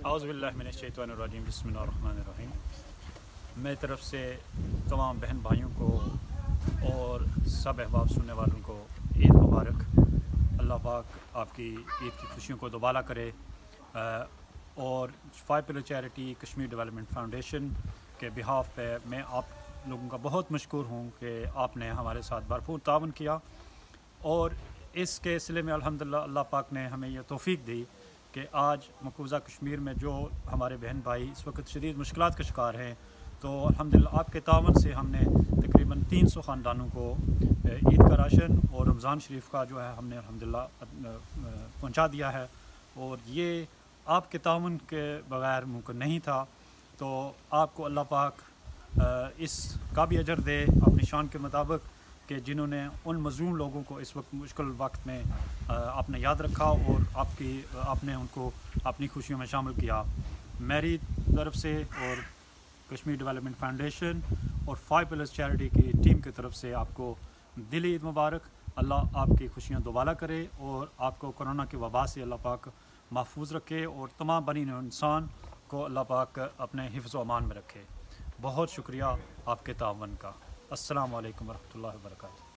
اعوذ باللہ من الشیطان الرجیم بسم اللہ الرحمن الرحیم۔ میری طرف سے تمام بہن بھائیوں کو اور سب احباب سننے والوں کو عید مبارک۔ اللہ پاک آپ کی عید کی خوشیوں کو دوبالا کرے۔ اور 5 pillar charity Kashmir development foundation کے بہاف پہ میں آپ لوگوں کا بہت مشکور ہوں کہ آپ نے ہمارے ساتھ بھرپور تعاون کیا، اور اس کے سلسلے میں الحمدللہ اللہ پاک نے ہمیں یہ توفیق دی کہ آج مقبوضہ کشمیر میں جو ہمارے بہن بھائی اس وقت شدید مشکلات کا شکار ہیں، تو الحمدللہ آپ کے تعاون سے ہم نے تقریباً 300 خاندانوں کو عید کا راشن اور رمضان شریف کا جو ہے ہم نے الحمدللہ پہنچا دیا ہے، اور یہ آپ کے تعاون کے بغیر ممکن نہیں تھا۔ تو آپ کو اللہ پاک اس کا بھی اجر دے اپنی شان کے مطابق، کہ جنہوں نے ان مظلوم لوگوں کو اس وقت مشکل وقت میں آپ نے یاد رکھا اور آپ نے ان کو اپنی خوشیوں میں شامل کیا۔ میری طرف سے اور کشمیر ڈیولپمنٹ فاؤنڈیشن اور 5 پلرز چیریٹی کی ٹیم کی طرف سے آپ کو دلی عید مبارک۔ اللہ آپ کی خوشیاں دوبالا کرے اور آپ کو کرونا کی وبا سے اللہ پاک محفوظ رکھے، اور تمام بنی نوع انسان کو اللہ پاک اپنے حفظ و امان میں رکھے۔ بہت شکریہ آپ کے تعاون کا۔ السلام علیکم ورحمۃ اللہ وبرکاتہ۔